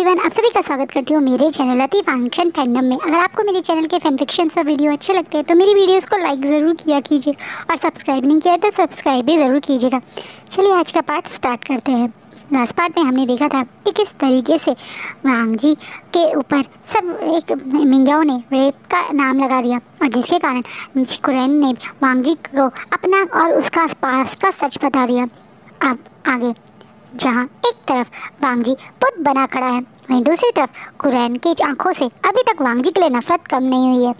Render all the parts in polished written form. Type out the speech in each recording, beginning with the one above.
Everyone, आप सभी का स्वागत करती हूँ मेरे चैनल लतीफ़ फैंक्शन फैंडम में। अगर आपको मेरे चैनल के फैन फिक्शन और वीडियो अच्छे लगते हैं तो मेरी वीडियोस को लाइक ज़रूर किया कीजिए और सब्सक्राइब नहीं किया है तो सब्सक्राइब भी ज़रूर कीजिएगा। चलिए आज का पार्ट स्टार्ट करते हैं। लास्ट पार्ट में हमने देखा था कि किस तरीके से वांग जी के ऊपर सब एक मिंग्याओ ने रेप का नाम लगा दिया और जिसके कारण कुरैन ने वांग जी को अपना और उसका पास्ट का सच बता दिया। अब आगे जहाँ एक तरफ वांग जी पुत बना खड़ा है, वहीं दूसरी तरफ कुरैन की आंखों से अभी तक वांग जी के लिए नफरत कम नहीं हुई है।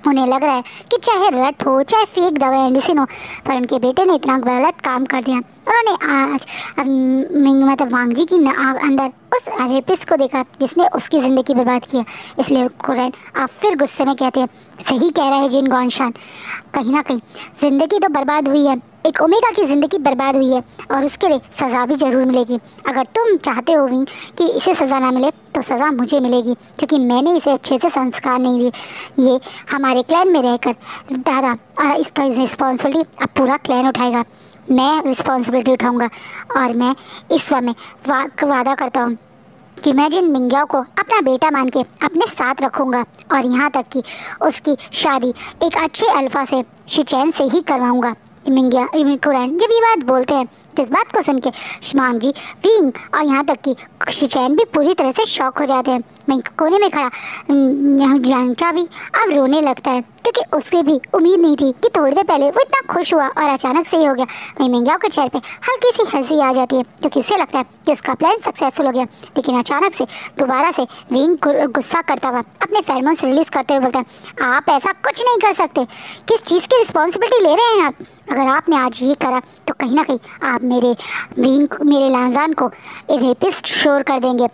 उन्हें लग रहा है कि चाहे रट हो चाहे फेक दवा मेडिसिन हो, पर उनके बेटे ने इतना गलत काम कर दिया और उन्हें आज मतलब वांग जी की अंदर उस रेपिस्ट को देखा जिसने उसकी ज़िंदगी बर्बाद की है। इसलिए कुरैन आप फिर गुस्से में कहते हैं, सही कह रहा है जिन गौनशान, कहीं ना कहीं ज़िंदगी तो बर्बाद हुई है, एक ओमेगा की ज़िंदगी बर्बाद हुई है और उसके लिए सज़ा भी ज़रूर मिलेगी। अगर तुम चाहते हो भी कि इसे सज़ा ना मिले तो सज़ा मुझे मिलेगी, क्योंकि मैंने इसे अच्छे से संस्कार नहीं दिए। ये हमारे क्लैन में रहकर दादा और इसका रिस्पॉन्सिबिलिटी अब पूरा क्लैन उठाएगा। मैं रिस्पॉन्सिबिलिटी उठाऊंगा और मैं इस समय वादा करता हूँ कि मैं जिन मिंग्याओ को अपना बेटा मान के अपने साथ रखूँगा और यहाँ तक कि उसकी शादी एक अच्छे अल्फा से शिचैन से ही करवाऊँगा। मिंग्या कुरैन जब ये बात बोलते हैं तो इस बात को सुन के वांग जी, विंग और यहाँ तक कि शिचैन भी पूरी तरह से शॉक हो जाते हैं। वहीं कोने में खड़ा यांगचा भी अब रोने लगता है, क्योंकि उसकी भी उम्मीद नहीं थी कि थोड़ी देर पहले वो इतना खुश हुआ और अचानक से ही हो गया। वहीं मिंग्याओ के चेहरे पे हल्की सी हंसी आ जाती है, क्योंकि इससे लगता है कि उसका प्लान सक्सेसफुल हो गया। लेकिन अचानक से दोबारा से विंग गुस्सा करता हुआ अपने फेरोमोन्स रिलीज करते हुए बोलता है, आप ऐसा कुछ नहीं कर सकते। किस चीज़ की रिस्पॉन्सिबिलिटी ले रहे हैं आप? अगर आपने आज ये करा तो कहीं ना कहीं आप मेरे लांजान को रेपिस्ट श्योर कर देंगे।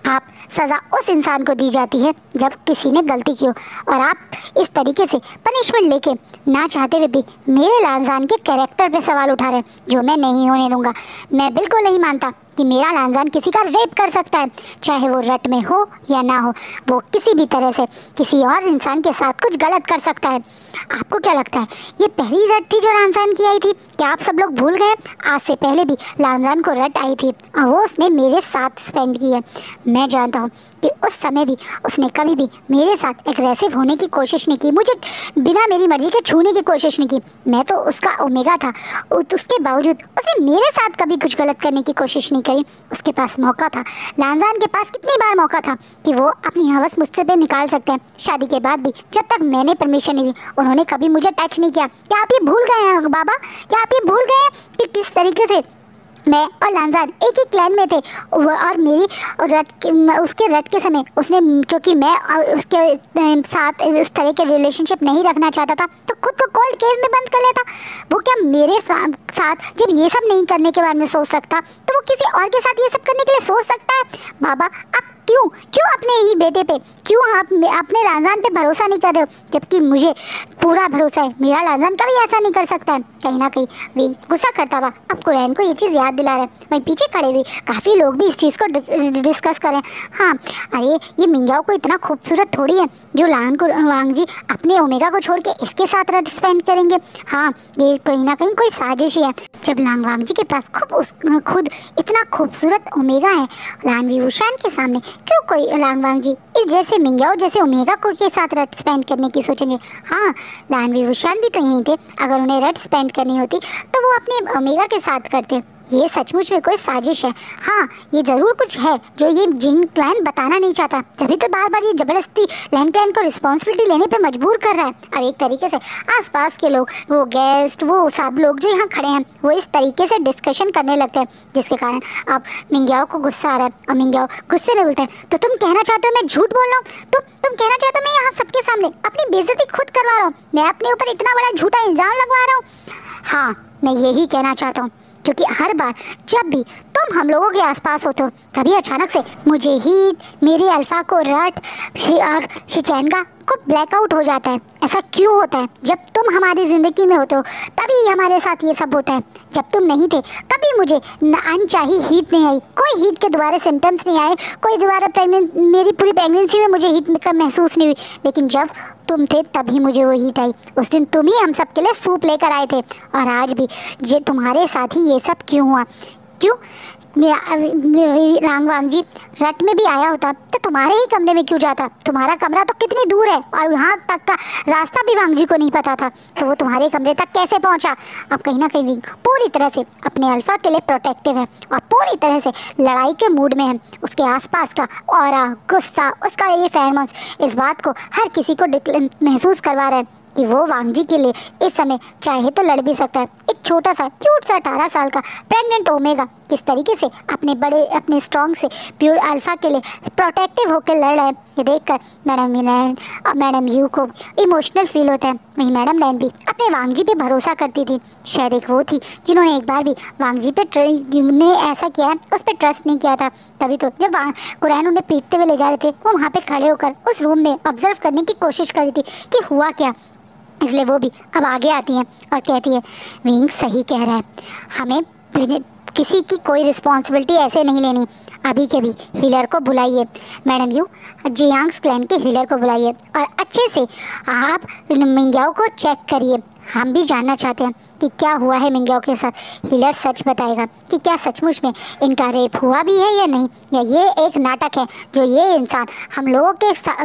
आप सज़ा उस इंसान को दी जाती है जब किसी ने गलती की हो, और आप इस तरीके से पनिशमेंट लेके ना चाहते हुए भी मेरे लांजान के कैरेक्टर पे सवाल उठा रहे हैं, जो मैं नहीं होने दूंगा। मैं बिल्कुल नहीं मानता कि मेरा लांजान किसी का रेप कर सकता है, चाहे वो रट में हो या ना हो। वो किसी भी तरह से किसी और इंसान के साथ कुछ गलत कर सकता है। आपको क्या लगता है ये पहली रट थी जो लांजान की आई थी? क्या आप सब लोग भूल गए? आज से पहले भी लांजान को रट आई थी और वो उसने मेरे साथ स्पेंड की है। मैं जानता हूँ कि उस समय भी उसने कभी भी मेरे साथ एग्रेसिव होने की कोशिश नहीं की, मुझे बिना मेरी मर्जी के छूने की कोशिश नहीं की। मैं तो उसका ओमेगा था, उसके बावजूद उसने मेरे साथ कभी कुछ गलत करने की कोशिश नहीं करी। उसके पास मौका था, लांजान के पास कितनी बार मौका था कि वो अपनी हवस मुझसे पे निकाल सकते हैं। शादी के बाद भी जब तक मैंने परमिशन नहीं दी उन्होंने कभी मुझे टच नहीं किया। क्या आप ये भूल गए हैं बाबा? क्या आप ये भूल गए हैं कि किस तरीके से मैं और लांजान एक ही क्लैन में थे और मेरी उसके रट के समय उसने, क्योंकि मैं उसके साथ उस तरह के रिलेशनशिप नहीं रखना चाहता था, तो खुद को कोल्ड केव में बंद कर लेता। वो क्या मेरे साथ जब ये सब नहीं करने के बारे में सोच सकता तो वो किसी और के साथ ये सब करने के लिए सोच सकता है? बाबा आप क्यों अपने ही बेटे पे, क्यों आप अपने लांजान पे भरोसा नहीं कर रहे हो, जबकि मुझे पूरा भरोसा है मेरा लांजान कभी ऐसा नहीं कर सकता है। कहीं ना कहीं वे गुस्सा करता हुआ अब कुरैन को ये चीज़ याद दिला रहा है। वहीं पीछे खड़े हुए काफ़ी लोग भी इस चीज़ को डिस्कस करें। हाँ, अरे ये मिंग्याओ को इतना खूबसूरत थोड़ी है जो वांग जी अपने ओमेगा को छोड़ के इसके साथ रट स्पेंड करेंगे। हाँ, ये कहीं ना कहीं कोई साजिश ही है। जब वांग जी के पास खुद इतना खूबसूरत ओमेगा है, लान वीवुशान के सामने क्यों कोई वांग जी इस जैसे मिंग्याओ जैसे ओमेगा को के साथ रट स्पेंड करने की सोचेंगे? हाँ, लान वीवुशान भी तो यहीं थे। अगर उन्हें रट स्पेंड करनी होती तो वो अपने ओमेगा के साथ करते। ये सचमुच में कोई साजिश है। हाँ, ये ज़रूर कुछ है जो ये जिन क्लैन बताना नहीं चाहता, तभी तो बार बार ये ज़बरदस्ती लैन क्लैन को रिस्पॉन्सिबिलिटी लेने पे मजबूर कर रहा है। अब एक तरीके से आसपास के लोग, वो गेस्ट, वो सब लोग जो यहाँ खड़े हैं, वो इस तरीके से डिस्कशन करने लगते हैं, जिसके कारण अब मिंग्याओ को गुस्सा आ रहा है। और मिंग्याओ गुस्से में बोलता है, तो तुम कहना चाहते हो मैं झूठ बोल रहा हूँ? तुम कहना चाहते हो मैं यहाँ सबके सामने अपनी बेइज्जती खुद करवा रहा हूँ? मैं अपने ऊपर इतना बड़ा झूठा इल्ज़ाम लगवा रहा हूँ? हाँ, मैं यही कहना चाहता हूँ, क्योंकि हर बार जब भी तुम हम लोगों के आसपास होते हो तभी अचानक से मुझे हीट, मेरे अल्फा को रट और शिचैनगा को ब्लैकआउट हो जाता है। ऐसा क्यों होता है? जब तुम हमारी ज़िंदगी में होते हो तभी हमारे साथ ये सब होता है। जब तुम नहीं थे कभी मुझे अनचाही हीट नहीं आई, कोई हीट के दोबारा सिम्टम्स नहीं आए, कोई दोबारा मेरी पूरी प्रेगनेंसी में मुझे हीट का महसूस नहीं हुई। लेकिन जब तुम थे तभी मुझे वो हीट आई। उस दिन तुम ही हम सब के लिए सूप लेकर आए थे। और आज भी ये तुम्हारे साथ ही ये सब क्यों हुआ? क्यों लांग वांग जी रट में भी आया होता तो तुम्हारे ही कमरे में क्यों जाता? तुम्हारा कमरा तो कितनी दूर है और यहाँ तक का रास्ता भी वांग जी को नहीं पता था, तो वो तुम्हारे कमरे तक कैसे पहुँचा? अब कहीं ना कहीं विंग पूरी तरह से अपने अल्फा के लिए प्रोटेक्टिव है और पूरी तरह से लड़ाई के मूड में है। उसके आसपास का ऑरा, गुस्सा, उसका ये फेरोमोन्स इस बात को हर किसी को महसूस करवा रहा है कि वो वांग जी के लिए इस समय चाहे तो लड़ भी सकता है। एक छोटा सा क्यूट सा 18 साल का प्रेग्नेंट ओमेगा किस तरीके से अपने स्ट्रॉन्ग से प्योर अल्फा के लिए प्रोटेक्टिव होकर लड़ रहा है, ये देखकर मैडम लैन और मैडम यू को इमोशनल फील होता है। वहीं मैडम लैन भी अपने वांग जी पे भरोसा करती थी। शायद एक वो थी जिन्होंने एक बार भी वांग जी पे ने ऐसा किया है, उस पर ट्रस्ट नहीं किया था। तभी तो जब कुरैन उन्हें पीटते हुए ले जा रहे थे, वो वहाँ पे खड़े होकर उस रूम में ऑब्जर्व करने की कोशिश कर रही थी कि हुआ क्या। इसलिए वो भी अब आगे आती हैं और कहती है विंग सही कह रहा है, हमें किसी की कोई रिस्पॉन्सिबिलिटी ऐसे नहीं लेनी। अभी के भी हीलर को बुलाइए, मैडम यू जियांग्स क्लैन के हीलर को बुलाइए और अच्छे से आप मिंग्याओ को चेक करिए। हम भी जानना चाहते हैं कि क्या हुआ है मिंग्याओ के साथ। हीलर सच बताएगा कि क्या सचमुच में इनका रेप हुआ भी है या नहीं, या ये एक नाटक है जो ये इंसान हम लोगों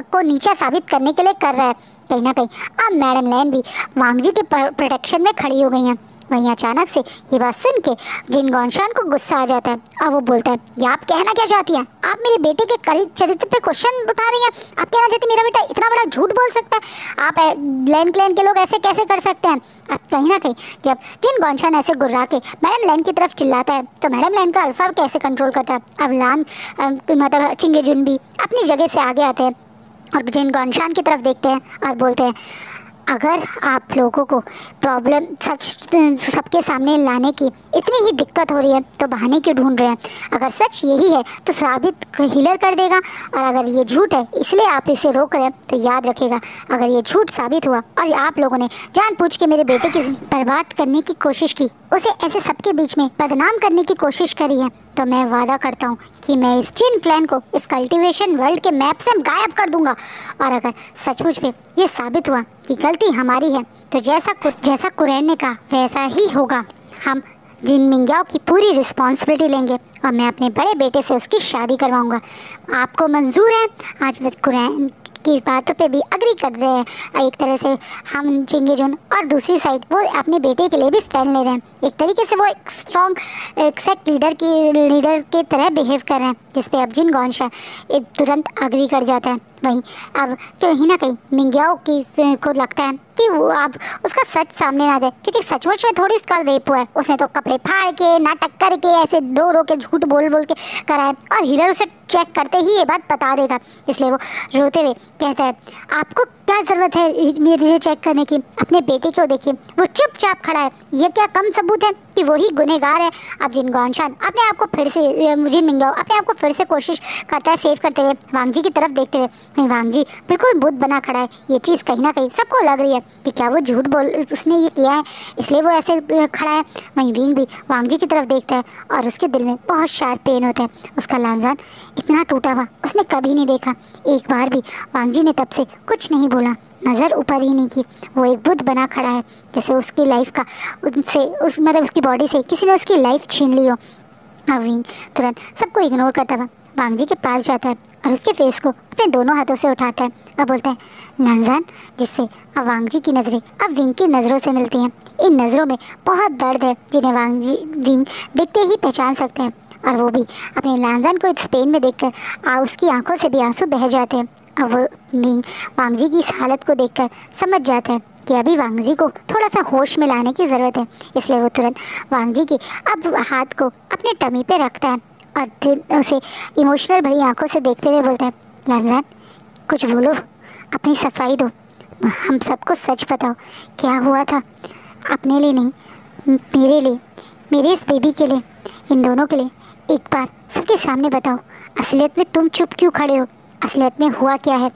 को नीचा साबित करने के लिए कर रहा है। कहीं ना कहीं अब मैडम लैन भी वांग जी के प्रोटेक्शन में खड़ी हो गई हैं। वहीं अचानक से ये बात सुन के जिन गौनशान को गुस्सा आ जाता है और वो बोलता है ये आप कहना क्या चाहती हैं? आप मेरे बेटे के चरित्र पे क्वेश्चन उठा रही हैं। आप कहना चाहती मेरा बेटा इतना बड़ा झूठ बोल सकता है? आप लैन क्लैन के लोग ऐसे कैसे कर सकते हैं? अब कहीं ना कहीं जब जिन गौनशान ऐसे गुर्रा के मैडम लैन की तरफ चिल्लाता है तो मैडम लैन का अल्फा कैसे कंट्रोल करता है? अब लान मतलब चिंगे जुन भी अपनी जगह से आगे आते हैं और जिन गौनशान की तरफ देखते हैं और बोलते हैं अगर आप लोगों को प्रॉब्लम सच सबके सामने लाने की इतनी ही दिक्कत हो रही है तो बहाने क्यों ढूंढ रहे हैं? अगर सच यही है तो साबित हीलर कर देगा, और अगर ये झूठ है इसलिए आप इसे रोक रहे हैं तो याद रखेगा अगर ये झूठ साबित हुआ और आप लोगों ने जानबूझ के मेरे बेटे की बर्बाद करने की कोशिश की, उसे ऐसे सबके बीच में बदनाम करने की कोशिश करी है, तो मैं वादा करता हूँ कि मैं इस जिन क्लैन को इस कल्टीवेशन वर्ल्ड के मैप से गायब कर दूंगा। और अगर सचमुच में ये साबित हुआ कि गलती हमारी है तो जैसा कुरैन ने कहा वैसा ही होगा। हम जिन मिंग्याओ की पूरी रिस्पॉन्सिबिलिटी लेंगे और मैं अपने बड़े बेटे से उसकी शादी करवाऊंगा। आपको मंजूर है? आज कुरैन की बातों पे भी अग्री कर रहे हैं एक तरह से हम चिंगे जुन, और दूसरी साइड वो अपने बेटे के लिए भी स्टैंड ले रहे हैं। एक तरीके से वो एक स्ट्रॉन्ग एक सेक्ट लीडर के तरह बिहेव कर रहे हैं, जिस पे अब जिन गौनशा तुरंत अग्री कर जाता है। वहीं अब कहीं ना कहीं मिंग्याओ को लगता है कि वो अब उसका सच सामने ना जाए, क्योंकि सचमुच में थोड़ी उसका रेप हुआ है। उसने तो कपड़े फाड़ के नाटक करके ऐसे रो रो के झूठ बोल बोल के कराए, और हीलर उसे चेक करते ही ये बात बता देगा। इसलिए वो रोते हुए कहता है आपको क्या ज़रूरत है मुझे चेक करने की? अपने बेटे को देखिए, वो चुपचाप खड़ा है। ये क्या कम सबूत है कि वही गुनहगार है? अब जिन गौनशान अपने आप को फिर से जिन मिंग्याओ अपने आप को फिर से कोशिश करता है सेव करते हुए वांग जी की तरफ देखते हुए। वांग जी बिल्कुल बुत बना खड़ा है। ये चीज़ कहीं ना कहीं सबको लग रही है कि क्या वो झूठ बोल उसने ये किया है इसलिए वो ऐसे खड़ा है। वहीं विंग भी वांग जी की तरफ देखता है और उसके दिल में बहुत शार्प पेन होता है। उसका लांजान इतना टूटा हुआ उसने कभी नहीं देखा। एक बार भी वांग जी ने तब से कुछ नहीं बोला, नज़र ऊपर ही नहीं की। वो एक बुत बना खड़ा है जैसे उसकी लाइफ का मतलब उसकी बॉडी से किसी ने उसकी लाइफ छीन ली हो। अब विंग तुरंत सबको इग्नोर करता हुआ वांग जी के पास जाता है और उसके फेस को अपने दोनों हाथों से उठाता है और बोलता है लांजान, जिससे अब वांग जी की नज़रें अब विंग की नज़रों से मिलती हैं। इन नज़रों में बहुत दर्द है जिन्हें विंग देखते ही पहचान सकते हैं, और वो भी अपने लांजान को इस पेन में देखकर उसकी आंखों से भी आंसू बह जाते हैं। अब वो विंग वांग जी की इस हालत को देखकर समझ जाता है कि अभी वांग जी को थोड़ा सा होश में लाने की ज़रूरत है। इसलिए वो तुरंत वांग जी की अब हाथ को अपने टमी पे रखता है और फिर उसे इमोशनल भरी आंखों से देखते हुए बोलता है लांजान, कुछ बोलो, अपनी सफाई दो, हम सबको सच बताओ क्या हुआ था। अपने लिए नहीं, मेरे लिए, मेरे इस बेबी के लिए, इन दोनों के लिए एक बार सबके सामने बताओ असलियत में तुम चुप क्यों खड़े हो, असलियत में हुआ क्या है?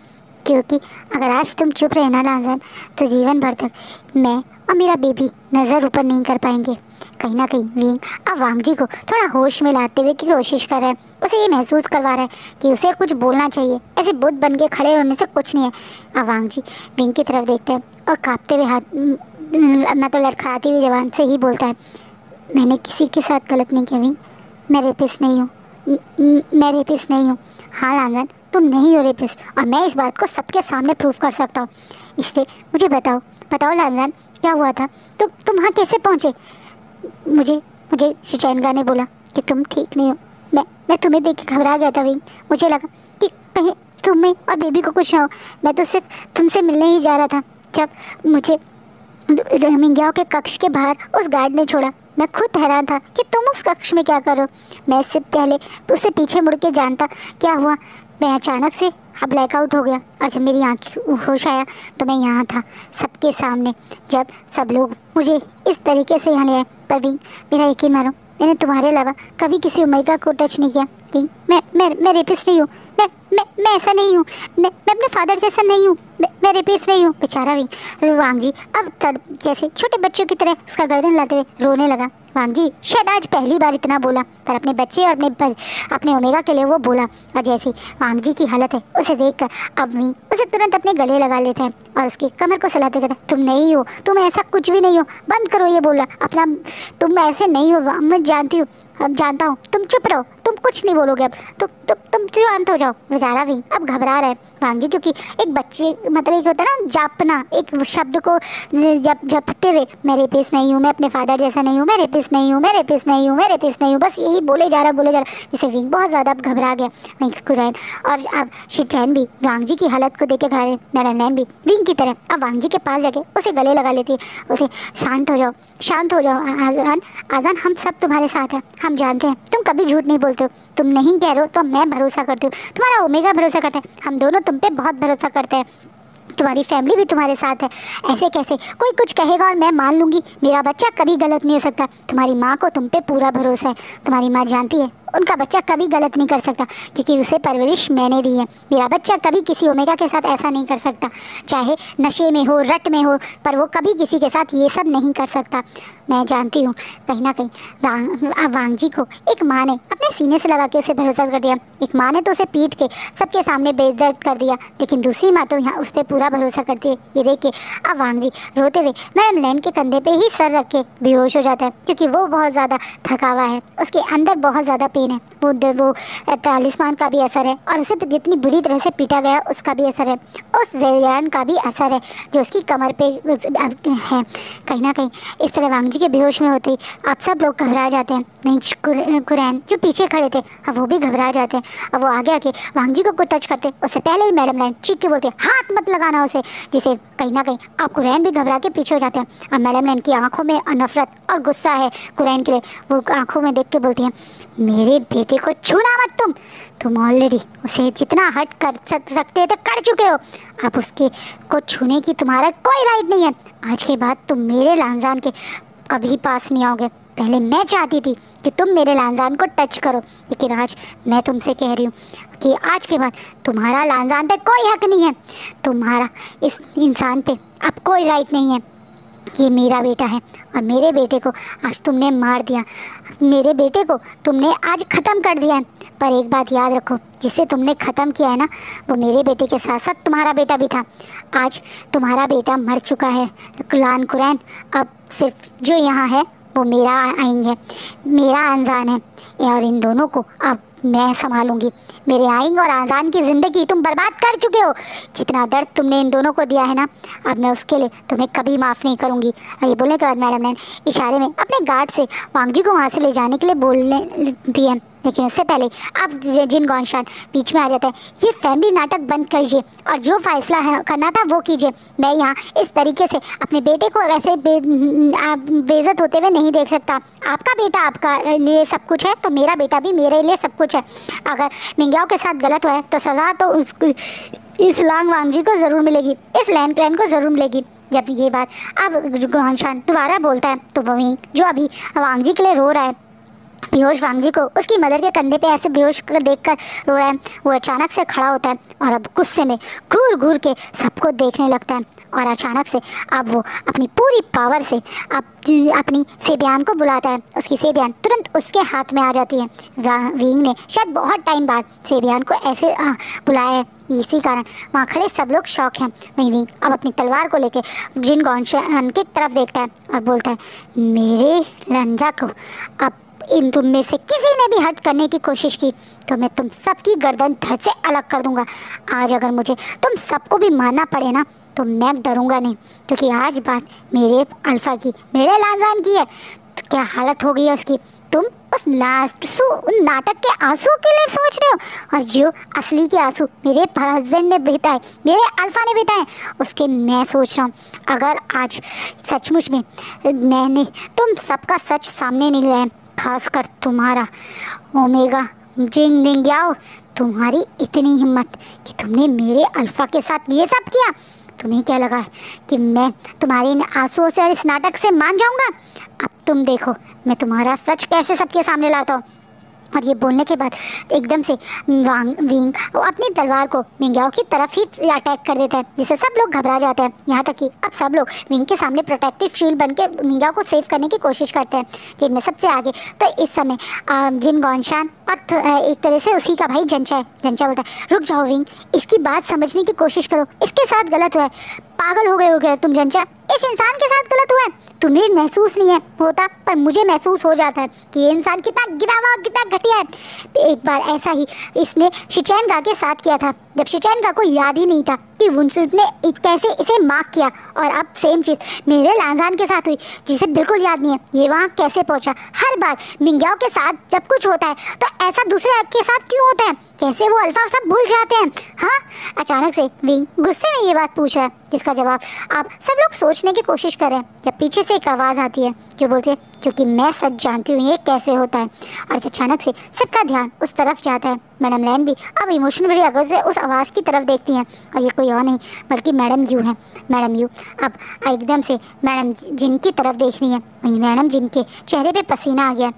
क्योंकि अगर आज तुम चुप रहे ना लांजान तो जीवन भर तक मैं और मेरा बेबी नज़र ऊपर नहीं कर पाएंगे। कहीं ना कहीं विंग अब वांग जी को थोड़ा होश में लाते हुए की कोशिश कर रहा है, उसे ये महसूस करवा रहा है कि उसे कुछ बोलना चाहिए, ऐसे बुत बन के खड़े होने से कुछ नहीं है। अब वांग जी विंग की तरफ देखता है और कांपते हुए हाथ मतलब लड़खड़ाती हुई जबान से ही बोलता है मैंने किसी के साथ गलत नहीं किया विंग, मैं रेपिस्ट नहीं हूँ, मैं रेपिस्ट नहीं हूँ। हाँ लांजन, तुम नहीं हो रेपिस्ट, और मैं इस बात को सबके सामने प्रूव कर सकता हूँ। इसलिए मुझे बताओ, बताओ लांजन, क्या हुआ था? तुम वहाँ कैसे पहुँचे? मुझे मुझे शिचैनगा ने बोला कि तुम ठीक नहीं हो। मैं तुम्हें देख के घबरा गया था विंग। मुझे लगा कि कहीं तुम्हें और बेबी को कुछ ना हो। मैं तो सिर्फ तुमसे मिलने ही जा रहा था जब मुझे मिंग्याओ के कक्ष के बाहर उस गार्ड ने छोड़ा। मैं खुद हैरान था कि तुम उस कक्ष में क्या करो। मैं इससे पहले उससे पीछे मुड़ के जानता क्या हुआ। मैं अचानक से ब्लैकआउट हो गया, और जब मेरी आँख होश आया तो मैं यहाँ था सबके सामने, जब सब लोग मुझे इस तरीके से यहाँ ले आए। पर विंग, मेरा यकीन मानो, मैंने तुम्हारे अलावा कभी किसी ओमेगा को टच नहीं किया। विंग, मैं रेपिस्ट नहीं हूँ। मैं ऐसा नहीं हूँ। मैं अपने फादर जैसा नहीं हूँ। मैं रेपिस्ट नहीं हूँ। बेचारा विंग, वांग जी अब जैसे छोटे बच्चों की तरह उसका गर्दन लाते हुए रोने लगा। वांग जी शायद आज पहली बार इतना बोला, पर अपने बच्चे और अपने ओमेगा के लिए वो बोला। और जैसी वांग जी की हालत है उसे देखकर अब विंग उसे तुरंत अपने गले लगा लेते हैं और उसकी कमर को सहलाते कहते हैं, तुम नहीं हो, तुम ऐसा कुछ भी नहीं हो, बंद करो ये बोला अपना, तुम ऐसे नहीं हो। मैं जानती हूँ, अब जानता हूँ। तुम चुप रहो, तुम कुछ नहीं बोलोगे अब। तुम शांत हो जाओ। बेचारा विंग अब घबरा रहा है वांग जी, क्योंकि एक बच्चे मतलब एक होता है ना जापना, एक शब्द को जपते हुए, मैं रेपिस्ट नहीं हूँ, मैं अपने फादर जैसा नहीं हूँ, मैं रेपिस्ट नहीं हूँ, मैं रेपिस्ट नहीं हूँ, मैं रेपिस्ट नहीं हूँ, बस यही बोले जा रहा। जिससे विंग बहुत ज़्यादा अब घबरा गया। वहीं कुरैन और अब शिचैन भी वांग जी की हालत को देख के घबरा गए। नैन भी विंग की तरह अब वांग जी के पास जाके उसे गले लगा लेती है। उसे शांत हो जाओ, शांत हो जाओ आजान, हम सब तुम्हारे साथ हैं, हम जानते हैं तुम कभी झूठ नहीं बोलते हो। तुम नहीं कह रहे हो तो मैं भरोसा करती हूँ, तुम्हारा ओमेगा भरोसा करता है, हम दोनों तुम पे बहुत भरोसा करते हैं, तुम्हारी फैमिली भी तुम्हारे साथ है। ऐसे कैसे कोई कुछ कहेगा और मैं मान लूँगी? मेरा बच्चा कभी गलत नहीं हो सकता। तुम्हारी माँ को तुम पे पूरा भरोसा है। तुम्हारी माँ जानती है उनका बच्चा कभी गलत नहीं कर सकता, क्योंकि उसे परवरिश मैंने दी है। मेरा बच्चा कभी किसी ओमेगा के साथ ऐसा नहीं कर सकता, चाहे नशे में हो, रट में हो, पर वो कभी किसी के साथ ये सब नहीं कर सकता। मैं जानती हूँ कहीं ना कहीं वांग जी को एक माँ ने अपने सीने से लगा के उसे भरोसा कर दिया। एक माँ ने तो उसे पीट के सबके सामने बेइज्जत कर दिया, लेकिन दूसरी माँ तो यहाँ उस पर पूरा भरोसा करती है। ये देख के अब वांग जी रोते हुए मैडम लैन के कंधे पे ही सर रख के बेहोश हो जाता है, क्योंकि वो बहुत ज़्यादा थका हुआ है, उसके अंदर बहुत ज़्यादा पेन है। वो तालिस्मान का भी असर है, और उसे जितनी बुरी तरह से पीटा गया उसका भी असर है, उस जरियान का भी असर है जो उसकी कमर पे है। कहीं ना कहीं इस तरह वांग जी के बेहोश में होते ही आप सब लोग घबरा जाते हैं। वहीं कुरैन जो पीछे खड़े थे अब वो भी घबरा जाते हैं। अब वो आगे आके वांग जी को कुछ टच करते उससे पहले ही मैडम लैन चीख के बोलते हाथ मत लगाना उसे, जिसे कहीं ना कहीं आप कुरैन भी घबरा के पीछे हो जाते हैं। अब मैडम लैन की आंखों में नफरत और गुस्सा है कुरैन के लिए। वो आंखों में देख के बोलती हैं, मेरे बेटे को छूना मत तुम ऑलरेडी उसे जितना हट कर सकते थे कर चुके हो, अब उसके को छूने की तुम्हारा कोई राइट नहीं है। आज के बाद तुम मेरे लांजान के कभी पास नहीं आओगे। पहले मैं चाहती थी कि तुम मेरे लांजान को टच करो, लेकिन आज मैं तुमसे कह रही हूँ कि आज के बाद तुम्हारा लांजान पे कोई हक नहीं है, तुम्हारा इस इंसान पे अब कोई राइट नहीं है। ये मेरा बेटा है और मेरे बेटे को आज तुमने मार दिया, मेरे बेटे को तुमने आज ख़त्म कर दिया है। पर एक बात याद रखो, जिसे तुमने ख़त्म किया है ना, वो मेरे बेटे के साथ साथ तुम्हारा बेटा भी था। आज तुम्हारा बेटा मर चुका है लान कुरैन, अब सिर्फ जो यहाँ है वो मेरा आइंग है, मेरा अनजान है, और इन दोनों को अब मैं संभालूंगी। मेरे आइंग और आजान की ज़िंदगी तुम बर्बाद कर चुके हो। जितना दर्द तुमने इन दोनों को दिया है ना, अब मैं उसके लिए तुम्हें कभी माफ़ नहीं करूंगी। और ये बोलने के बाद मैडम ने इशारे में अपने गार्ड से वांग जी को वहाँ से ले जाने के लिए बोलने दिए, लेकिन उससे पहले अब जिन गौनशान बीच में आ जाता है। ये फैमिली नाटक बंद कीजिए और जो फैसला है करना था वो कीजिए। मैं यहाँ इस तरीके से अपने बेटे को ऐसे बेइज्जत होते हुए नहीं देख सकता। आपका बेटा आपका लिए सब कुछ है, तो मेरा बेटा भी मेरे लिए सब कुछ है। अगर मिंग्याओ के साथ गलत हुआ है तो सज़ा तो उसको इस लांग वांग जी को ज़रूर मिलेगी, इस लैन क्लैन को ज़रूर मिलेगी। जब ये बात अब गौनशान दोबारा बोलता है तो वहीं जो अभी वांग जी के लिए रो रहा है, बेहोश वांग जी को उसकी मदर के कंधे पे ऐसे बेहोश कर देखकर रो रहा है, वो अचानक से खड़ा होता है और अब गुस्से में घूर घूर के सबको देखने लगता है। और अचानक से अब वो अपनी पूरी पावर से अपनी सेबियान को बुलाता है। उसकी सेबियान तुरंत उसके हाथ में आ जाती है। विंग ने शायद बहुत टाइम बाद सेबियान को ऐसे बुलाया है, इसी कारण वहाँ खड़े सब लोग शौक हैं। वहीं विंग अब अपनी तलवार को लेके जिन गौनशान की तरफ देखता है और बोलता है, मेरे लंजा को अब इन तुम में से किसी ने भी हट करने की कोशिश की तो मैं तुम सबकी गर्दन धड़ से अलग कर दूंगा। आज अगर मुझे तुम सबको भी मारना पड़े ना तो मैं डरूंगा नहीं, क्योंकि आज बात मेरे अल्फा की, मेरे लांजान की है। तो क्या हालत हो गई है उसकी। तुम उस नाटक के आंसू के लिए सोच रहे हो, और जो असली के आंसू मेरे हस्बैंड ने बहताए, मेरे अल्फा ने बहताए, उसके मैं सोच रहा हूँ। अगर आज सचमुच में मैंने तुम सबका सच सामने नहीं लाया, खासकर तुम्हारा ओमेगा जिन मिंग्याओ, तुम्हारी इतनी हिम्मत कि तुमने मेरे अल्फा के साथ ये सब किया। तुम्हें क्या लगा कि मैं तुम्हारे इन आंसुओं से और इस नाटक से मान जाऊंगा। अब तुम देखो मैं तुम्हारा सच कैसे सबके सामने लाता हूँ। और ये बोलने के बाद एकदम से विंग अपनी तलवार को मिंग्याओ की तरफ ही अटैक कर देता है, जिससे सब लोग घबरा जाते हैं। यहाँ तक कि अब सब लोग विंग के सामने प्रोटेक्टिव शील्ड बन के मिंग्याओ को सेव करने की कोशिश करते हैं, जिनमें सबसे आगे तो इस समय जिन गौनशान और एक तरह से उसी का भाई जंचा है। जंचा बोलता है रुक जाओ विंग, इसकी बात समझने की कोशिश करो, इसके साथ गलत हुआ है। पागल हो गए तुम जंचा, इस इंसान के साथ गलत हुआ है। तुम्हें महसूस नहीं है होता, पर मुझे महसूस हो जाता है कि ये इंसान कितना गिरा हुआ, कितना घटिया है। एक बार ऐसा ही इसने शिचैनगा के साथ किया था, जब शिचैनगा को याद ही नहीं था कि वुनसुत ने कैसे इसे मार्क किया, और अब सेम चीज़ मेरे लांजान के साथ हुई, जिसे बिल्कुल याद नहीं है ये वहाँ कैसे पहुँचा। हर बार मिंग्याओ के साथ जब कुछ होता है तो ऐसा दूसरे के साथ क्यों होता है, कैसे वो अल्फा सब भूल जाते हैं। हाँ, अचानक से विंग गुस्से में ये बात पूछ रहा है, जिसका जवाब आप सब लोग सोचने की कोशिश कर रहे हैं, जब पीछे से एक आवाज़ आती है जो बोलती है क्योंकि मैं सच जानती हूँ ये कैसे होता है। और अचानक से सबका ध्यान उस तरफ जाता है। मैडम लैन भी अब इमोशनल भरी आवाज़ से उस आवाज़ की तरफ देखती हैं, और ये कोई और नहीं बल्कि मैडम यू है। मैडम यू अब एकदम से मैडम जिन की तरफ देख रही है। वहीं मैडम जिन के चेहरे पे पसीना आ गया।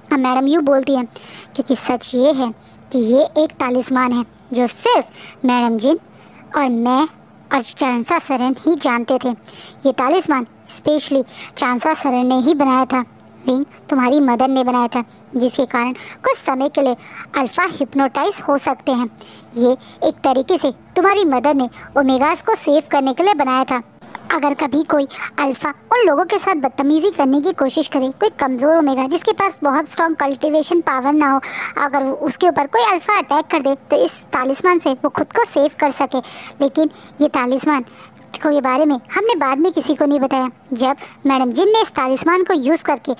अब मैडम यू बोलती है क्योंकि सच ये है कि ये एक तालिस्मान है जो सिर्फ मैडम जिन और मैं और चांसा सरन ही जानते थे। ये तालिस्मान स्पेशली चांसा सरन ने ही बनाया था, विंग तुम्हारी मदर ने बनाया था, जिसके कारण कुछ समय के लिए अल्फ़ा हिप्नोटाइज हो सकते हैं। ये एक तरीके से तुम्हारी मदर ने ओमेगास को सेव करने के लिए बनाया था। अगर कभी कोई अल्फ़ा उन लोगों के साथ बदतमीज़ी करने की कोशिश करे, कोई कमज़ोर ओमेगा जिसके पास बहुत स्ट्रॉन्ग कल्टीवेशन पावर ना हो, अगर उसके ऊपर कोई अल्फ़ा अटैक कर दे तो इस तालिस्मान से वो खुद को सेव कर सके। लेकिन ये तालिस्मान को ये बारे में हमने बाद में किसी को नहीं बताया। जब मैडम जिन ने इस तालिस्मान को यूज़ करके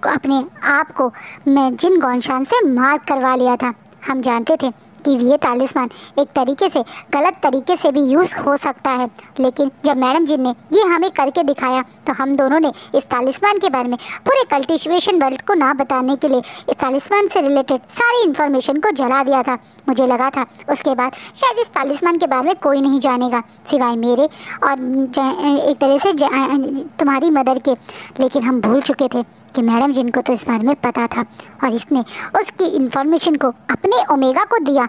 अपने आप को मैं जिन गौनशान से मार करवा लिया था, हम जानते थे कि ये तालिस्मान एक तरीके से गलत तरीके से भी यूज़ हो सकता है। लेकिन जब मैडम जिन ने ये हमें करके दिखाया तो हम दोनों ने इस तालिस्मान के बारे में पूरे कल्टिवेशन वर्ल्ड को ना बताने के लिए इस तालिस्मान से रिलेटेड सारी इन्फॉर्मेशन को जला दिया था। मुझे लगा था उसके बाद शायद इस तालिस्मान के बारे में कोई नहीं जानेगा सिवाय मेरे और एक तरह से तुम्हारी मदर के। लेकिन हम भूल चुके थे कि मैडम जिनको तो इस बारे में पता था, और इसने उसकी इन्फॉर्मेशन को अपने ओमेगा को दिया।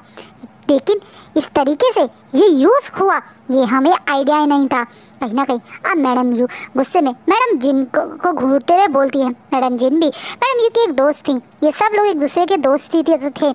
लेकिन इस तरीके से ये यूज़ हुआ ये हमें आइडिया ही नहीं था। कहीं ना कहीं अब मैडम यू गुस्से में मैडम जिन को घूरते हुए बोलती है। मैडम जिन भी मैडम यू की एक दोस्त थी, ये सब लोग एक दूसरे के दोस्त ही थे,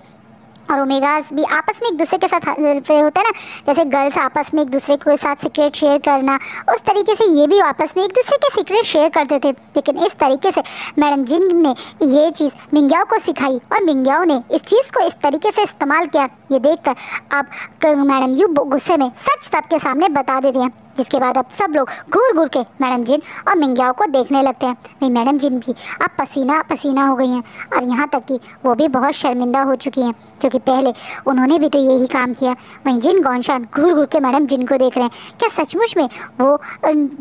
और ओमेगास भी आपस में एक दूसरे के साथ होता है ना, जैसे गर्ल्स आपस में एक दूसरे के साथ सीक्रेट शेयर करना, उस तरीके से ये भी आपस में एक दूसरे के सीक्रेट शेयर करते थे। लेकिन इस तरीके से मैडम जिन ने ये चीज़ मिंग्याओ को सिखाई, और मिंग्याओ ने इस चीज़ को इस तरीके से इस्तेमाल किया। ये देखकर अब मैडम यू गुस्से में सच सबके सामने बता देती हैं, जिसके बाद अब सब लोग घूर घूर के मैडम जिन और मिंग्याओ को देखने लगते हैं। वही मैडम जिन भी अब पसीना पसीना हो गई हैं, और यहाँ तक कि वो भी बहुत शर्मिंदा हो चुकी हैं, क्योंकि पहले उन्होंने भी तो यही काम किया। वहीं जिन गौनशान घूर घूर के मैडम जिन को देख रहे हैं। क्या सचमुच में वो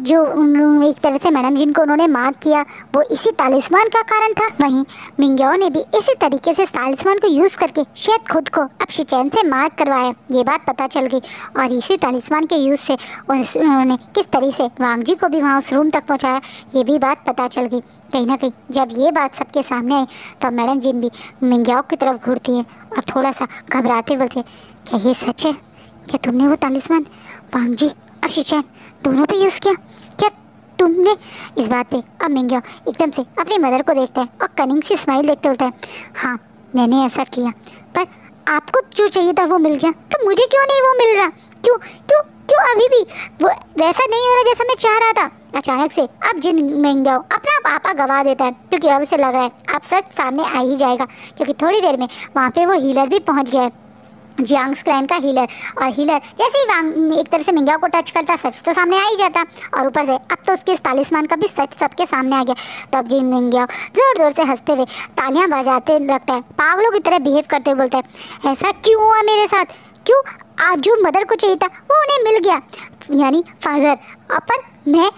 जो एक तरह से मैडम जिन को उन्होंने मार्क किया वो इसी तालिस्मान का कारण था? वहीं मिंग्याओ ने भी इसी तरीके से तालिस्मान को यूज़ करके शायद खुद को अब शिचैन से मार्क करवाया, ये बात पता चल गई। और इसी तालिस्मान के यूज़ से उन्होंने किस तरह से वांग जी को भी वहाँ उस रूम तक पहुँचाया, ये भी बात पता चल गई। कहीं ना कहीं जब ये बात सबके सामने आई तो मैडम जिन भी मिंग्याओ की तरफ घूरती है और थोड़ा सा घबराते बोलते हैं, क्या ये सच है? क्या तुमने वो तालिस्मान वांग जी और शिचैन दोनों पे यूज़ किया? क्या तुमने? इस बात पे अब मिंग्याओ एकदम से अपनी मदर को देखता है और कनिंग से स्माइल देखते बोलता है, हाँ मैंने ऐसा किया, पर आपको जो चाहिए था वो मिल गया, तो मुझे क्यों नहीं वो मिल रहा? क्यों क्यों क्यों अभी भी वो वैसा नहीं हो रहा जैसा मैं चाह रहा था? अचानक से अब जिन मिंग्याओ अपना पापा गवा देता है, क्योंकि अब उसे लग रहा है अब सच सामने आ ही जाएगा, क्योंकि थोड़ी देर में वहाँ पे वो हीलर भी पहुँच गया है, जियांग्स क्लैन का हीलर। और हीलर जैसे ही वांग एक तरह से मिंग्याओ को टच करता, सच तो सामने आ ही जाता, और ऊपर से अब तो उसके तालिस्मान का भी सच सबके सामने आ गया। तब जिन मिंग्याओ जोर जोर से हंसते हुए तालियां बजाते लगता है, पागलों की तरह बिहेव करते हुए बोलता है, ऐसा क्यों हुआ मेरे साथ, क्यों आप जो मदर को चाहिए था वो उन्हें मिल गया, यानी फादर, पर मैं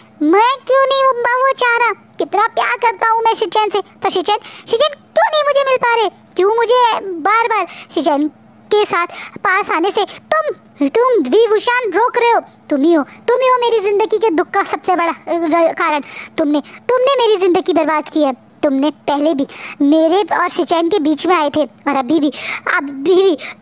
क्यों नहीं वो चाह रहा, कितना प्यार करता हूँ मैं शिचेन से, पर शिचेन क्यों नहीं मुझे मिल पा रहे, क्यों मुझे बार बार शिचेन के साथ पास आने से तुम विभूषण रोक रहे हो, तुम ही हो मेरी जिंदगी के दुख का सबसे बड़ा कारण, तुमने मेरी जिंदगी बर्बाद की है, तुमने पहले भी मेरे और शिचेन के बीच में आए थे, और अभी भी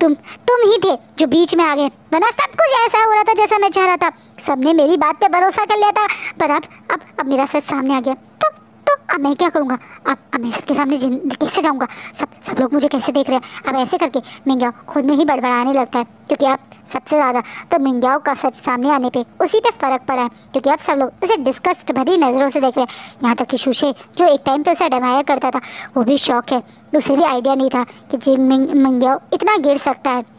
तुम ही थे जो बीच में आ गए, वरना सब कुछ ऐसा हो रहा था जैसा मैं चाह रहा था, सबने मेरी बात पे भरोसा कर लिया था, पर अब मेरा सच सामने आ गया, तो अब मैं क्या करूँगा, अब मैं सबके सामने कैसे जाऊँगा, सब लोग मुझे कैसे देख रहे हैं। अब ऐसे करके मिंग्याओ खुद में ही बड़बड़ाने लगता है, क्योंकि अब सबसे ज़्यादा तो मिंग्याओ का सच सामने आने पे उसी पे फ़र्क पड़ा है, क्योंकि अब सब लोग उसे डिस्कस्ट भरी नज़रों से देख रहे हैं। यहाँ तक कि शुशे जो एक टाइम पे उसे एडमायर करता था, वो भी शौक है, उसे भी आइडिया नहीं था कि जिन मिंग्याओ इतना गिर सकता है।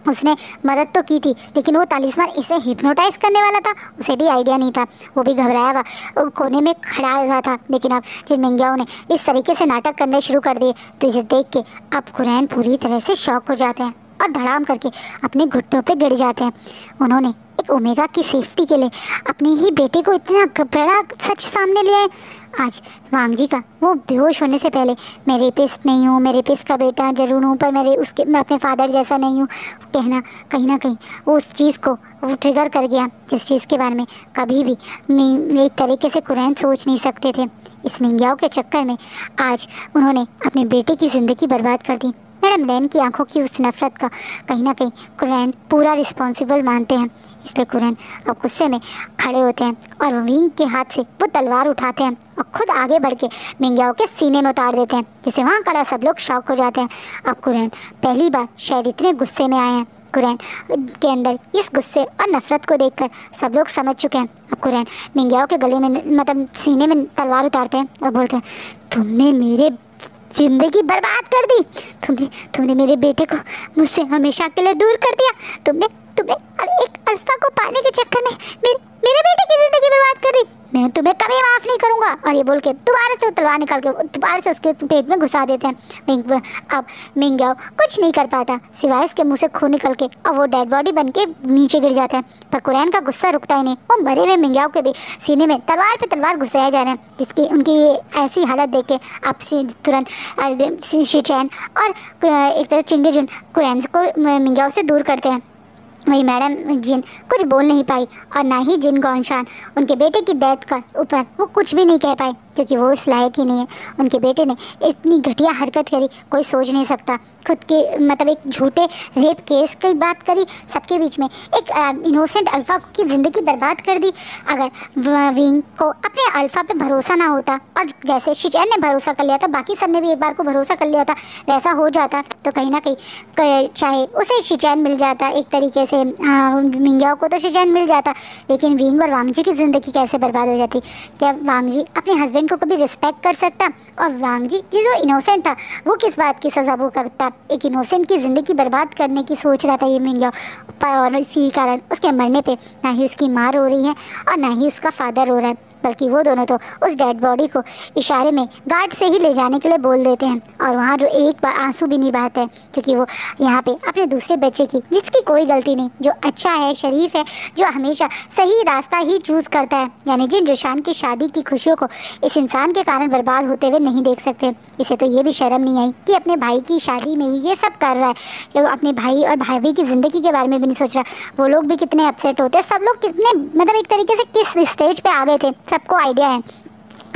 उसने मदद तो की थी, लेकिन वो तालिस्मान इसे हिप्नोटाइज करने वाला था, उसे भी आइडिया नहीं था, वो भी घबराया हुआ कोने में खड़ा हुआ था। लेकिन अब जिन मिंग्याओ ने इस तरीके से नाटक करने शुरू कर दिए, तो इसे देख के अब कुरैन पूरी तरह से शॉक हो जाते हैं और धड़ाम करके अपने घुटनों पे गिर जाते हैं। उन्होंने एक ओमेगा की सेफ्टी के लिए अपने ही बेटे को इतना बड़ा सच सामने लिया है। आज वांग जी का वो बेहोश होने से पहले, मैं रेपिस्ट नहीं हूँ, मैं रेपिस्ट का बेटा जरूर हूँ, पर मैं अपने फादर जैसा नहीं हूँ, कहना कहीं ना कहीं वो उस चीज़ को वो ट्रिगर कर गया जिस चीज़ के बारे में कभी भी एक तरीके से कुरैन सोच नहीं सकते थे। इस मिंग्याओ के चक्कर में आज उन्होंने अपने बेटे की ज़िंदगी बर्बाद कर दी। मैडम लैन की आंखों की उस नफ़रत का कहीं ना कहीं कुरैन पूरा रिस्पॉन्सिबल मानते हैं, इसलिए कुरैन अब गुस्से में खड़े होते हैं और विंग के हाथ से वो तलवार उठाते हैं और खुद आगे बढ़ के मिंग्याओ के सीने में उतार देते हैं, जिससे वहाँ खड़ा सब लोग शॉक हो जाते हैं। अब कुरैन पहली बार शायद इतने गुस्से में आए हैं। कुरैन के अंदर इस गुस्से और नफ़रत को देखकर सब लोग समझ चुके हैं। अब कुरैन मिंग्याओ के गले में मतलब सीने में तलवार उतारते हैं और बोलते हैं, तुमने मेरे जिंदगी बर्बाद कर दी, तुमने मेरे बेटे को मुझसे हमेशा के लिए दूर कर दिया, तुमने एक अल्फा को पाने के चक्कर में मेरे बेटे की जिंदगी बर्बाद कर दी, मैं तुम्हें कभी माफ़ नहीं करूँगा। और ये बोल के दोबारा से तलवार निकाल के दोबारा से उसके पेट में घुसा देते हैं। अब मिंग्याओ कुछ नहीं कर पाता सिवाय उसके मुंह से खून निकल के, और वो डेड बॉडी बन के नीचे गिर जाता है। पर कुरैन का गुस्सा रुकता ही नहीं, वो मरे हुए मिंग्याओ के भी सीने में तलवार पे तलवार घुसाए जा रहे हैं, जिसकी उनकी ऐसी हालत देख के अब तुरंत शिचेन और एक तरह चिंगेजुन कुरैन को मिंग्याओ से दूर करते हैं। वही मैडम जिन कुछ बोल नहीं पाई, और ना ही जिन गौनशान उनके बेटे की डेथ का ऊपर वो कुछ भी नहीं कह पाए, क्योंकि वो इस लायक ही नहीं है। उनके बेटे ने इतनी घटिया हरकत करी, कोई सोच नहीं सकता। खुद के मतलब एक झूठे रेप केस की बात करी सबके बीच में, एक इनोसेंट अल्फ़ा की ज़िंदगी बर्बाद कर दी। अगर विंग को अपने अल्फ़ा पे भरोसा ना होता, और जैसे शिचेन ने भरोसा कर लिया था, बाकी सब ने भी एक बार को भरोसा कर लिया था, वैसा हो जाता तो कहीं ना कहीं चाहे उसे शिचेन मिल जाता, एक तरीके से मिंग्याओ को तो शिचेन मिल जाता, लेकिन विंग और वांग जी की ज़िंदगी कैसे बर्बाद हो जाती। क्या वांग जी अपने हस्बैंड को कभी रिस्पेक्ट कर सकता, और वांग जी जो इनोसेंट था वो किस बात की सज़ा वो करता। एक इनोसेंट की ज़िंदगी बर्बाद करने की सोच रहा था ये मिंग्याओ, और इसी कारण उसके मरने पे ना ही उसकी माँ रो रही है और ना ही उसका फादर रो रहा है, बल्कि वो दोनों तो उस डेड बॉडी को इशारे में गार्ड से ही ले जाने के लिए बोल देते हैं, और वहाँ एक बार आंसू भी नहीं बहाते हैं, क्योंकि वो यहाँ पे अपने दूसरे बच्चे की, जिसकी कोई गलती नहीं, जो अच्छा है, शरीफ है, जो हमेशा सही रास्ता ही चूज़ करता है, यानी जिन रिशान की शादी की खुशियों को इस इंसान के कारण बर्बाद होते हुए नहीं देख सकते। इसे तो ये भी शर्म नहीं आई कि अपने भाई की शादी में ही ये सब कर रहा है, कि वो अपने भाई और भाभी की ज़िंदगी के बारे में भी नहीं सोच रहा। वो लोग भी कितने अपसेट होते हैं, सब लोग कितने मतलब एक तरीके से किस स्टेज पे आ गए थे, सबको आइडिया है।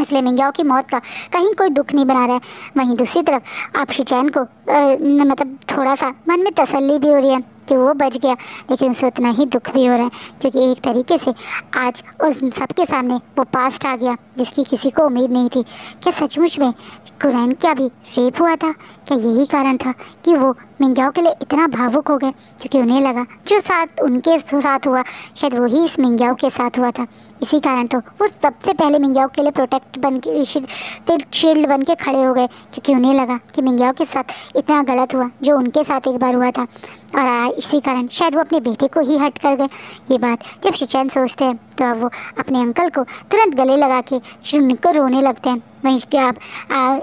इसलिए मिंग्याओ की मौत का कहीं कोई दुख नहीं बना रहा है। वहीं दूसरी तरफ आप शिचेन को मतलब थोड़ा सा मन में तसल्ली भी हो रही है कि वो बच गया, लेकिन उसे उतना ही दुख भी हो रहा है, क्योंकि एक तरीके से आज उस सबके सामने वो पास्ट आ गया जिसकी किसी को उम्मीद नहीं थी। क्या सचमुच में कुरैन क्या भी रेप हुआ था? क्या यही कारण था कि वो मिंग्याओ के लिए इतना भावुक हो गए, क्योंकि उन्हें लगा जो साथ उनके साथ हुआ शायद वही इस मिंग्याओ के साथ हुआ था। इसी कारण तो वो सबसे पहले मिंग्याओ के लिए प्रोटेक्ट बन के शील्ड बन के खड़े हो गए, क्योंकि उन्हें लगा कि मिंग्याओ के साथ इतना गलत हुआ जो उनके साथ एक बार हुआ था, और इसी कारण शायद वो अपने बेटे को ही हट कर गए। ये बात जब शिनचैन सोचते हैं तो अब वो अपने अंकल को तुरंत गले लगा के उनको रोने लगते हैं। वहीं इसके आप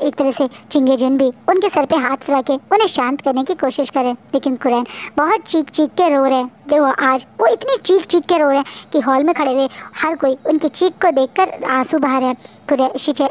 एक तरह से चिंगेजन भी उनके सर पे हाथ फिरा के उन्हें शांत करने की कोशिश करें, लेकिन कुरैन बहुत चीख चीख के रो रहे हैं। देखो आज वो इतनी चीख चीख के रो रहे हैं कि हॉल में खड़े हुए हर कोई उनकी चीख को देखकर आंसू बहा रहे हैं।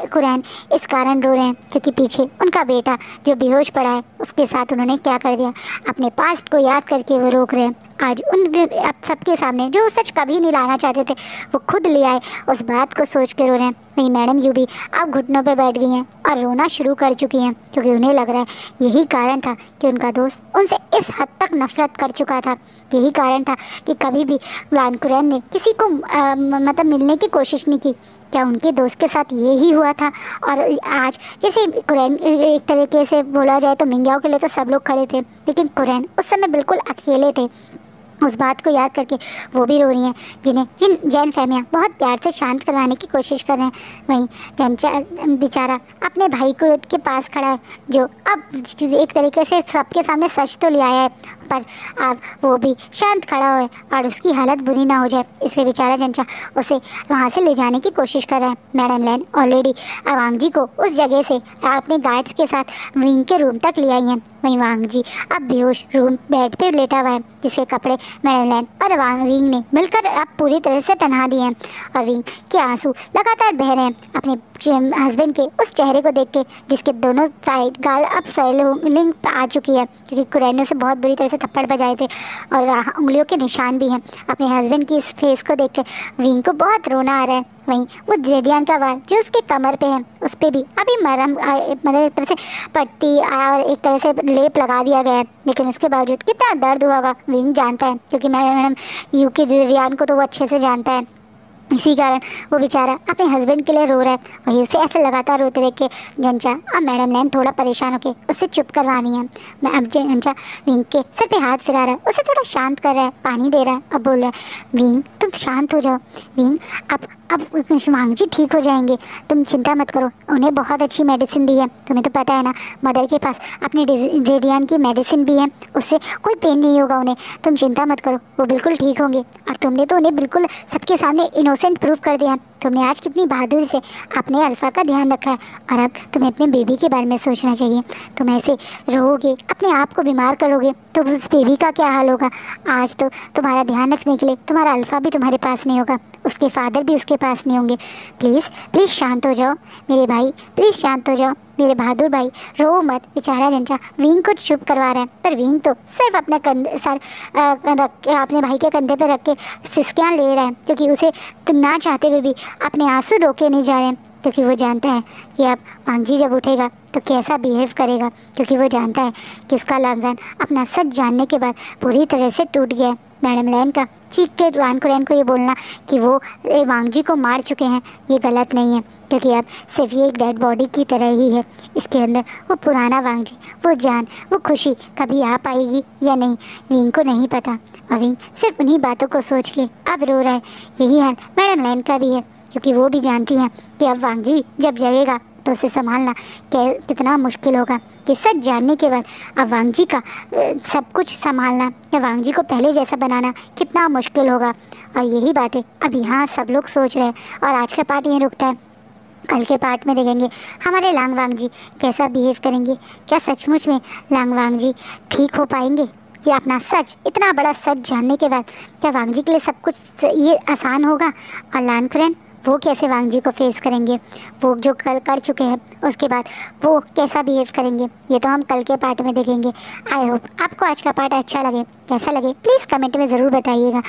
कुरैन इस कारण रो रहे हैं क्योंकि पीछे उनका बेटा जो बेहोश पड़ा है उसके साथ उन्होंने क्या कर दिया। अपने पास्ट को याद करके वो रोक रहे हैं। आज अब सबके सामने जो सच कभी नहीं लाना चाहते थे वो खुद ले आए, उस बात को सोच के रो रहे हैं। वहीं मैडम यू भी अब घुटनों पे बैठ गई हैं और रोना शुरू कर चुकी हैं, क्योंकि उन्हें लग रहा है यही कारण था कि उनका दोस्त उनसे इस हद तक नफरत कर चुका था। यही कारण था कि कभी भी लान कुरैन ने किसी को मतलब मिलने की कोशिश नहीं की। क्या उनके दोस्त के साथ ये ही हुआ था? और आज जैसे कुरैन एक तरीके से बोला जाए तो मिंग्याओ के लिए तो सब लोग खड़े थे, लेकिन कुरैन उस समय बिल्कुल अकेले थे। उस बात को याद करके वो भी रो रही हैं, जिन जैन फैमिलियाँ बहुत प्यार से शांत करवाने की कोशिश कर रहे हैं। वहीं जंचा बेचारा अपने भाई को के पास खड़ा है, जो अब एक तरीके से सबके सामने सच तो ले आया है, पर अब वो भी शांत खड़ा हो और उसकी हालत बुरी ना हो जाए, इसलिए बेचारा जंचा उसे वहाँ से ले जाने की कोशिश कर रहा है। मैडम लैन ऑलरेडी वांग जी को उस जगह से अपने गार्ड्स के साथ विंग के रूम तक ले आई हैं। वहीं वांग जी अब बेहोश रूम बेड पे लेटा हुआ है, जिसके कपड़े मैडम लैन और विंग ने मिलकर अब पूरी तरह से पहना दिए हैं, और विंग के आंसू लगातार बह रहे हैं अपने हस्बैंड के उस चेहरे को देख के, जिसके दोनों साइड गाल अब स्वेलिंग आ चुकी है, क्योंकि कुरैन ने से बहुत बुरी तरह से थप्पड़ बजाए थे और उंगलियों के निशान भी हैं। अपने हस्बैंड की इस फेस को देख कर विंग को बहुत रोना आ रहा है। वहीं वो जेडियान का वार जो उसके कमर पे है उस पर भी अभी मतलब एक तरह से पट्टी और एक तरह से लेप लगा दिया गया है, लेकिन उसके बावजूद कितना दर्द हुआ होगा विंग जानता है, क्योंकि मैडम यू के जेडियान को तो वो अच्छे से जानता है। इसी कारण वो बेचारा अपने हस्बैंड के लिए रो रहा है। वही उसे ऐसे लगातार रोते देख के जंचा अब मैडम लैन थोड़ा परेशान होके उससे चुप करवानी है। मैं अब जंचा विंग के सर पे हाथ फिरा रहा है, उसे थोड़ा शांत कर रहा है, पानी दे रहा है। अब बोल रहा है विंग तुम शांत हो जाओ, विंग अब वांग जी ठीक हो जाएंगे, तुम चिंता मत करो, उन्हें बहुत अच्छी मेडिसिन दी है। तुम्हें तो पता है ना मदर के पास अपनी जेडियान की मेडिसिन भी है, उससे कोई पेन नहीं होगा उन्हें, तुम चिंता मत करो, वो बिल्कुल ठीक होंगे। और तुमने तो उन्हें बिल्कुल सबके सामने इनोसेंट प्रूव कर दिया। तुमने आज कितनी बहादुरी से अपने अल्फ़ा का ध्यान रखा है, और अब तुम्हें अपने बेबी के बारे में सोचना चाहिए। तुम ऐसे रहोगे, अपने आप को बीमार करोगे तो उस बेबी का क्या हाल होगा। आज तो तुम्हारा ध्यान रखने के लिए तुम्हारा अल्फ़ा भी तुम्हारे पास नहीं होगा, उसके फादर भी उसके पास नहीं होंगे। प्लीज़ प्लीज़ शांत हो जाओ मेरे भाई, प्लीज़ शांत हो जाओ मेरे बहादुर भाई, रो मत। बेचारा जंचा विंग को चुप करवा रहा है, पर विंग तो सिर्फ अपने सर अपने भाई के कंधे पर रख के सिसकियाँ ले रहा है, क्योंकि उसे ना चाहते हुए भी अपने आंसू रोके नहीं जा रहे हैं, क्योंकि वो जानता है कि अब वांग जी जब उठेगा तो कैसा बिहेव करेगा, क्योंकि वो जानता है कि उसका लांगजान अपना सच जानने के बाद पूरी तरह से टूट गया है। मैडम लैन का चीख के लान कुरैन को ये बोलना कि वो वांग जी को मार चुके हैं ये गलत नहीं है, क्योंकि अब सिर्फ ये एक डेड बॉडी की तरह ही है, इसके अंदर वो पुराना वांग जी, वो जान, वो खुशी कभी आ पाएगी या नहीं विंग को नहीं पता। और विंग सिर्फ उन्हीं बातों को सोच के अब रो रहा है। यही हाल मैडम लैन का भी है, क्योंकि वो भी जानती हैं कि अब वांग जी जब जगेगा तो उसे संभालना कितना मुश्किल होगा, कि सच जानने के बाद अब वांग जी का सब कुछ संभालना या वांग जी को पहले जैसा बनाना कितना मुश्किल होगा। और यही बातें अब यहाँ सब लोग सोच रहे हैं, और आज का पार्ट यहीं रुकता है। कल के पार्ट में देखेंगे हमारे लांग वांग जी कैसा बिहेव करेंगे, क्या सचमुच में लांग वांग जी ठीक हो पाएंगे, या अपना सच, इतना बड़ा सच जानने के बाद क्या वांग जी के लिए सब कुछ ये आसान होगा। और लान कुरैन वो कैसे वांग जी को फेस करेंगे, वो जो कल कर चुके हैं उसके बाद वो कैसा बिहेव करेंगे, ये तो हम कल के पार्ट में देखेंगे। आई होप आपको आज का पार्ट अच्छा लगे, कैसा लगे प्लीज़ कमेंट में ज़रूर बताइएगा।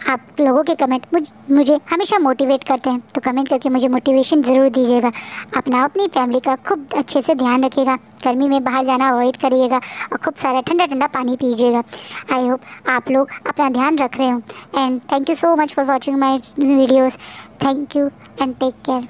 आप लोगों के कमेंट मुझे हमेशा मोटिवेट करते हैं, तो कमेंट करके मुझे मोटिवेशन ज़रूर दीजिएगा। अपनी फैमिली का खूब अच्छे से ध्यान रखिएगा, गर्मी में बाहर जाना अवॉइड करिएगा, और खूब सारा ठंडा ठंडा पानी पीजिएगा। आई होप आप लोग अपना ध्यान रख रहे हो, and thank you so much for watching my videos. Thank you and take care.